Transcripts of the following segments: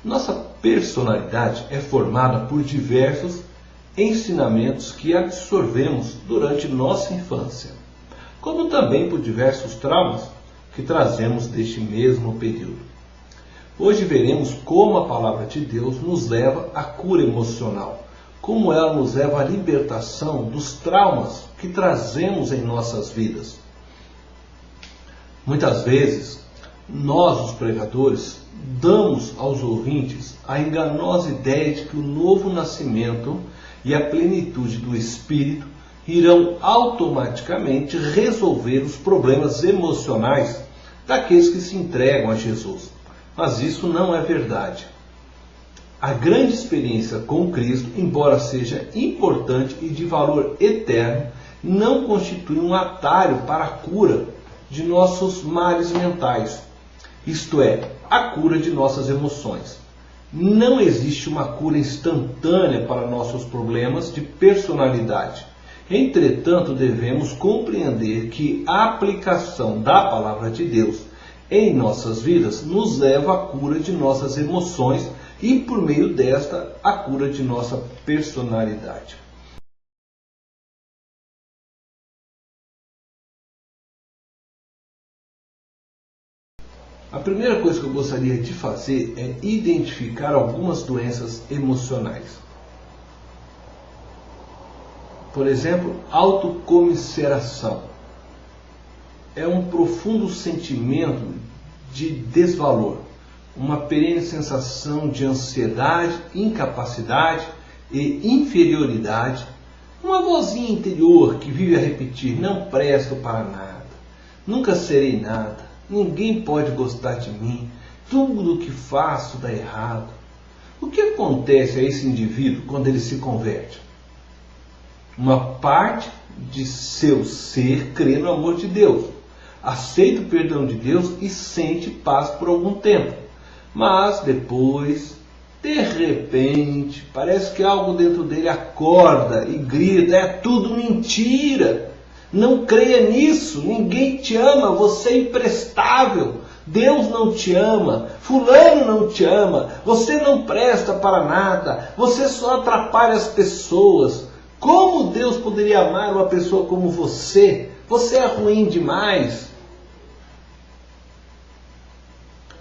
Nossa personalidade é formada por diversos ensinamentos que absorvemos durante nossa infância, como também por diversos traumas que trazemos deste mesmo período. Hoje veremos como a palavra de Deus nos leva à cura emocional, como ela nos leva à libertação dos traumas que trazemos em nossas vidas. Muitas vezes, nós, os pregadores, damos aos ouvintes a enganosa ideia de que o novo nascimento e a plenitude do Espírito irão automaticamente resolver os problemas emocionais daqueles que se entregam a Jesus. Mas isso não é verdade. A grande experiência com Cristo, embora seja importante e de valor eterno, não constitui um atalho para a cura de nossos males mentais, isto é, a cura de nossas emoções. Não existe uma cura instantânea para nossos problemas de personalidade. Entretanto, devemos compreender que a aplicação da palavra de Deus em nossas vidas nos leva à cura de nossas emoções e, por meio desta, à cura de nossa personalidade. A primeira coisa que eu gostaria de fazer é identificar algumas doenças emocionais. Por exemplo, autocomiseração. É um profundo sentimento de desvalor, uma perene sensação de ansiedade, incapacidade e inferioridade, uma vozinha interior que vive a repetir: não presto para nada, nunca serei nada, ninguém pode gostar de mim, tudo o que faço dá errado. O que acontece a esse indivíduo quando ele se converte? Uma parte de seu ser crê no amor de Deus, aceita o perdão de Deus e sente paz por algum tempo. Mas depois, de repente, parece que algo dentro dele acorda e grita: é tudo mentira, não creia nisso, ninguém te ama, você é imprestável, Deus não te ama, fulano não te ama, você não presta para nada, você só atrapalha as pessoas. Como Deus poderia amar uma pessoa como você? Você é ruim demais.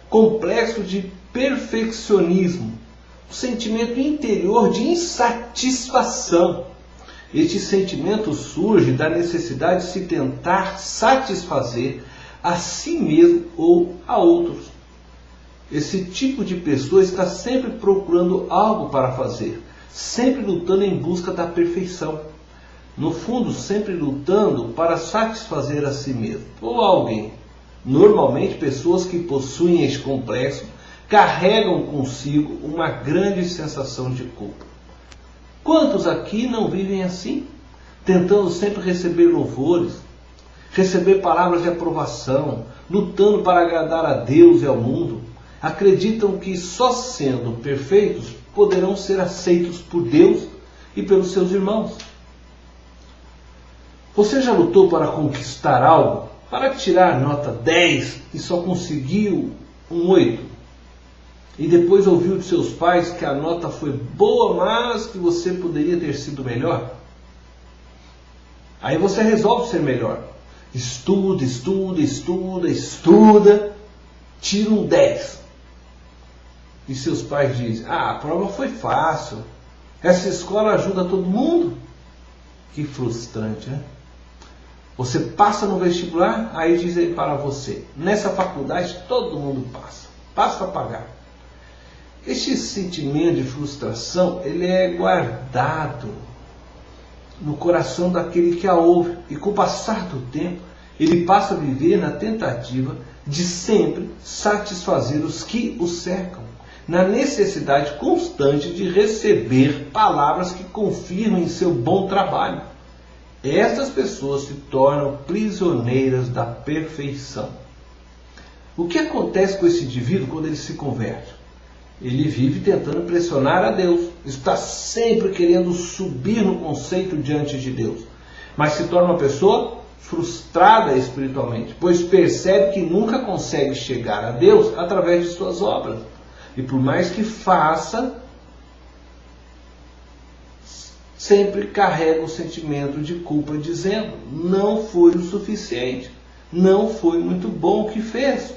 Complexo de perfeccionismo, um sentimento interior de insatisfação. Este sentimento surge da necessidade de se tentar satisfazer a si mesmo ou a outros. Esse tipo de pessoa está sempre procurando algo para fazer, sempre lutando em busca da perfeição. No fundo, sempre lutando para satisfazer a si mesmo ou alguém. Normalmente, pessoas que possuem este complexo carregam consigo uma grande sensação de culpa. Quantos aqui não vivem assim? Tentando sempre receber louvores, receber palavras de aprovação, lutando para agradar a Deus e ao mundo. Acreditam que só sendo perfeitos poderão ser aceitos por Deus e pelos seus irmãos. Você já lutou para conquistar algo? Para tirar nota 10 e só conseguiu um 8? E depois ouviu de seus pais que a nota foi boa, mas que você poderia ter sido melhor? Aí você resolve ser melhor. Estuda, estuda, estuda, estuda, tira um 10. E seus pais dizem: a prova foi fácil, essa escola ajuda todo mundo. Que frustrante, né? Você passa no vestibular, aí dizem para você: nessa faculdade todo mundo passa, basta pagar. Este sentimento de frustração, ele é guardado no coração daquele que a ouve, e com o passar do tempo, ele passa a viver na tentativa de sempre satisfazer os que o cercam, na necessidade constante de receber palavras que confirmem seu bom trabalho. Estas pessoas se tornam prisioneiras da perfeição. O que acontece com esse indivíduo quando ele se converte? Ele vive tentando impressionar a Deus, está sempre querendo subir no conceito diante de Deus, mas se torna uma pessoa frustrada espiritualmente, pois percebe que nunca consegue chegar a Deus através de suas obras. E por mais que faça, sempre carrega o sentimento de culpa, dizendo: não foi o suficiente, não foi muito bom o que fez.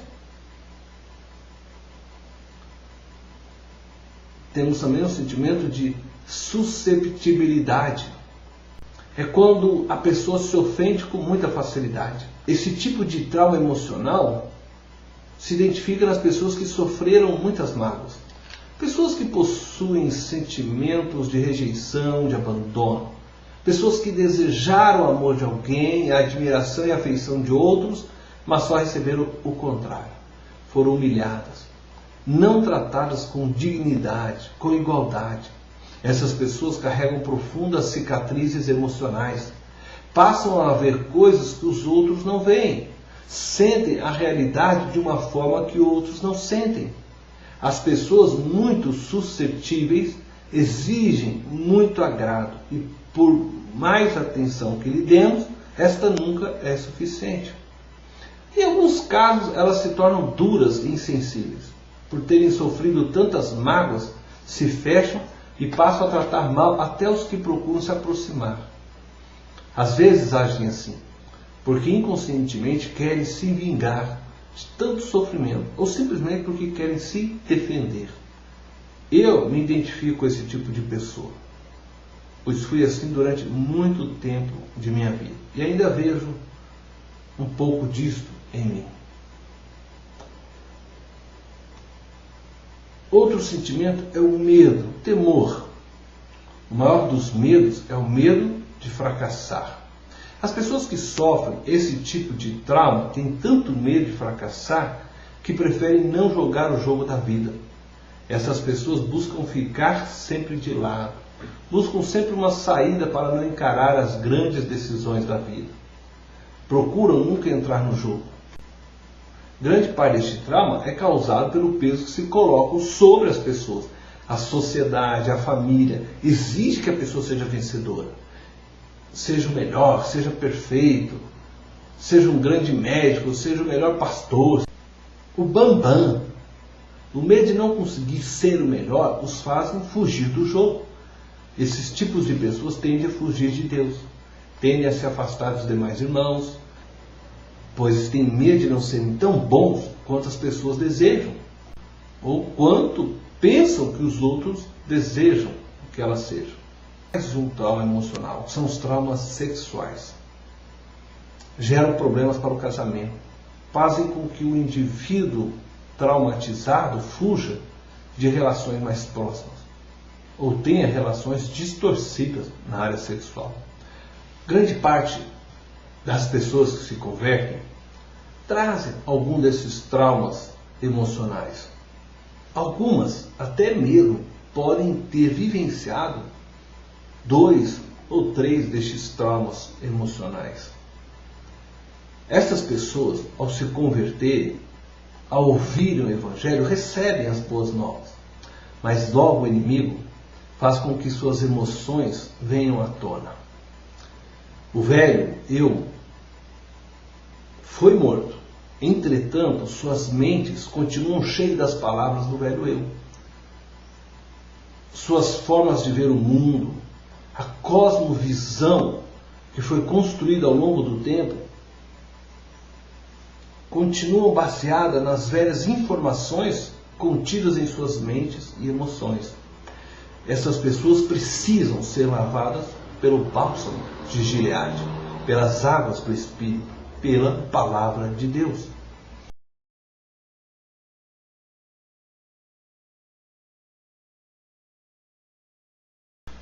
Temos também o sentimento de susceptibilidade. É quando a pessoa se ofende com muita facilidade. Esse tipo de trauma emocional se identifica nas pessoas que sofreram muitas mágoas. Pessoas que possuem sentimentos de rejeição, de abandono. Pessoas que desejaram o amor de alguém, a admiração e a afeição de outros, mas só receberam o contrário. Foram humilhadas, não tratadas com dignidade, com igualdade. Essas pessoas carregam profundas cicatrizes emocionais. Passam a ver coisas que os outros não veem. Sentem a realidade de uma forma que outros não sentem. As pessoas muito suscetíveis exigem muito agrado e, por mais atenção que lhe demos, esta nunca é suficiente. Em alguns casos, elas se tornam duras e insensíveis. Por terem sofrido tantas mágoas, se fecham e passam a tratar mal até os que procuram se aproximar. Às vezes agem assim, porque inconscientemente querem se vingar de tanto sofrimento, ou simplesmente porque querem se defender. Eu me identifico com esse tipo de pessoa, pois fui assim durante muito tempo de minha vida, e ainda vejo um pouco disto em mim. Outro sentimento é o medo, o temor. O maior dos medos é o medo de fracassar. As pessoas que sofrem esse tipo de trauma têm tanto medo de fracassar que preferem não jogar o jogo da vida. Essas pessoas buscam ficar sempre de lado, buscam sempre uma saída para não encarar as grandes decisões da vida. Procuram nunca entrar no jogo. Grande parte deste trauma é causado pelo peso que se colocam sobre as pessoas. A sociedade, a família, exige que a pessoa seja vencedora. Seja o melhor, seja perfeito, seja um grande médico, seja o melhor pastor. O bambam, o medo de não conseguir ser o melhor, os fazem fugir do jogo. Esses tipos de pessoas tendem a fugir de Deus, tendem a se afastar dos demais irmãos, pois têm medo de não serem tão bons quanto as pessoas desejam, ou quanto pensam que os outros desejam que elas sejam. Mais um trauma emocional são os traumas sexuais. Geram problemas para o casamento, fazem com que o indivíduo traumatizado fuja de relações mais próximas, ou tenha relações distorcidas na área sexual. Grande parte das pessoas que se convertem trazem algum desses traumas emocionais. Algumas até mesmo podem ter vivenciado 2 ou 3 destes traumas emocionais. Estas pessoas, ao se converterem, ao ouvirem o Evangelho, recebem as boas novas, mas logo o inimigo faz com que suas emoções venham à tona. O velho eu foi morto, entretanto suas mentes continuam cheias das palavras do velho eu. Suas formas de ver o mundo, a cosmovisão que foi construída ao longo do tempo, continuam baseadas nas velhas informações contidas em suas mentes e emoções. Essas pessoas precisam ser lavadas pelo bálsamo de Gileade, pelas águas do Espírito, pela palavra de Deus.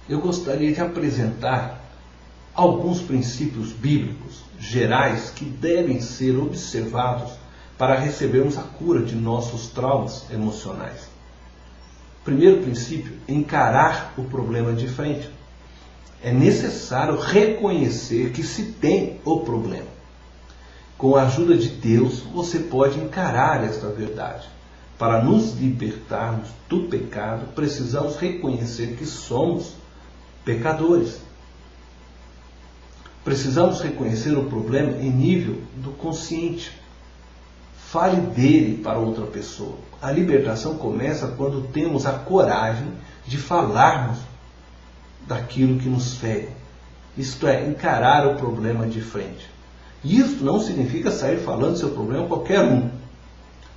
Eu gostaria de apresentar alguns princípios bíblicos gerais que devem ser observados para recebermos a cura de nossos traumas emocionais. Primeiro princípio, encarar o problema de frente. É necessário reconhecer que se tem o problema. Com a ajuda de Deus, você pode encarar esta verdade. Para nos libertarmos do pecado, precisamos reconhecer que somos pecadores. Precisamos reconhecer o problema em nível do consciente. Fale dele para outra pessoa. A libertação começa quando temos a coragem de falarmos daquilo que nos fere. Isto é, encarar o problema de frente. Isso não significa sair falando seu problema a qualquer um,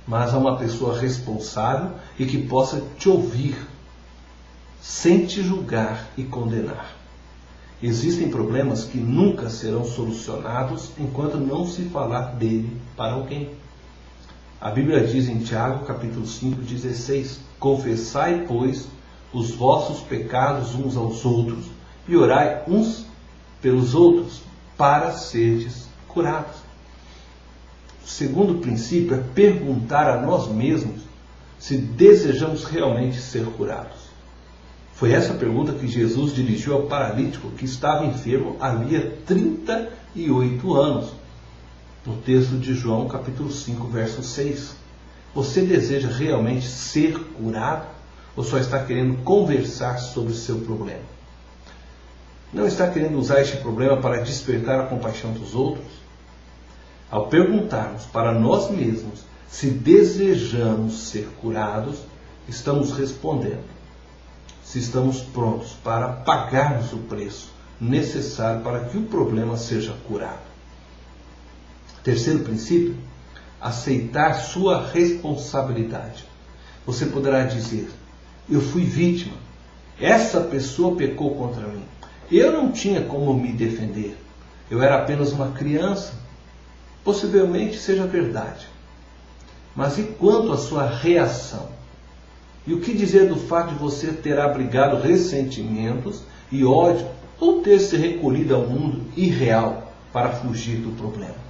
mas a uma pessoa responsável e que possa te ouvir, sem te julgar e condenar. Existem problemas que nunca serão solucionados enquanto não se falar dele para alguém. A Bíblia diz em Tiago, capítulo 5, 16, confessai, pois, os vossos pecados uns aos outros e orai uns pelos outros para serdes curados. O segundo princípio é perguntar a nós mesmos se desejamos realmente ser curados. Foi essa pergunta que Jesus dirigiu ao paralítico que estava enfermo havia 38 anos. No texto de João, capítulo 5, verso 6. Você deseja realmente ser curado? Ou só está querendo conversar sobre o seu problema? Não está querendo usar este problema para despertar a compaixão dos outros? Ao perguntarmos para nós mesmos se desejamos ser curados, estamos respondendo se estamos prontos para pagarmos o preço necessário para que o problema seja curado. Terceiro princípio, aceitar sua responsabilidade. Você poderá dizer, eu fui vítima, essa pessoa pecou contra mim, eu não tinha como me defender, eu era apenas uma criança. Possivelmente seja verdade. Mas e quanto à sua reação? E o que dizer do fato de você ter abrigado ressentimentos e ódio ou ter se recolhido ao mundo irreal para fugir do problema?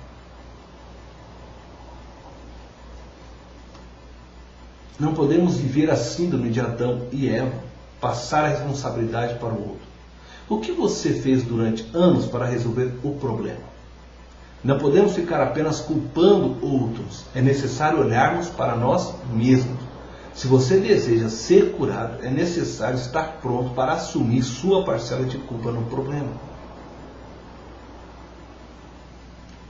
Não podemos viver a síndrome de Adão e Eva, passar a responsabilidade para o outro. O que você fez durante anos para resolver o problema? Não podemos ficar apenas culpando outros. É necessário olharmos para nós mesmos. Se você deseja ser curado, é necessário estar pronto para assumir sua parcela de culpa no problema.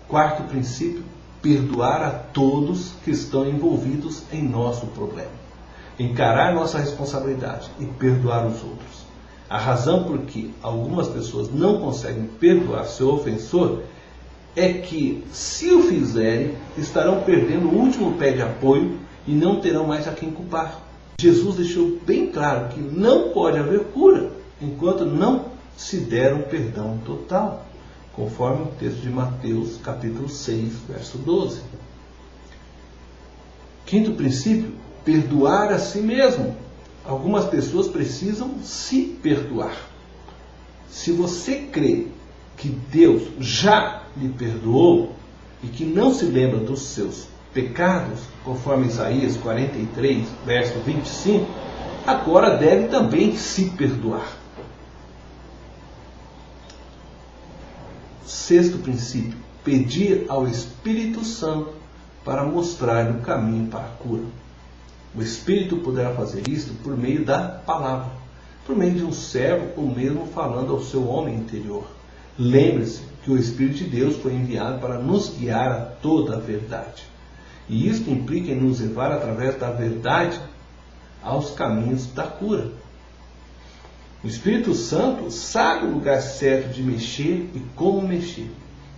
Quarto princípio, perdoar a todos que estão envolvidos em nosso problema. Encarar nossa responsabilidade e perdoar os outros. A razão por que algumas pessoas não conseguem perdoar seu ofensor é que, se o fizerem, estarão perdendo o último pé de apoio e não terão mais a quem culpar. Jesus deixou bem claro que não pode haver cura enquanto não se der um perdão total, conforme o texto de Mateus, capítulo 6, verso 12. Quinto princípio, perdoar a si mesmo. Algumas pessoas precisam se perdoar. Se você crê que Deus já lhe perdoou e que não se lembra dos seus pecados, conforme Isaías 43, verso 25, agora deve também se perdoar. Sexto princípio, pedir ao Espírito Santo para mostrar o caminho para a cura. O Espírito poderá fazer isto por meio da palavra, por meio de um servo ou mesmo falando ao seu homem interior. Lembre-se que o Espírito de Deus foi enviado para nos guiar a toda a verdade. E isto implica em nos levar através da verdade aos caminhos da cura. O Espírito Santo sabe o lugar certo de mexer e como mexer.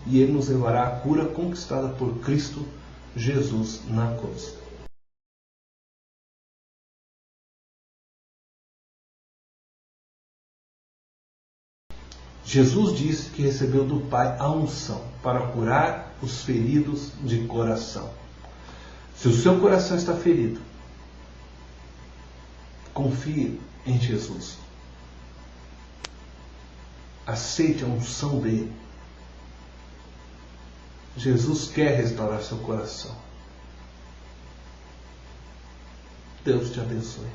E ele nos levará à cura conquistada por Cristo Jesus na cruz. Jesus disse que recebeu do Pai a unção para curar os feridos de coração. Se o seu coração está ferido, confie em Jesus. Aceite a unção dele. Jesus quer restaurar seu coração. Deus te abençoe.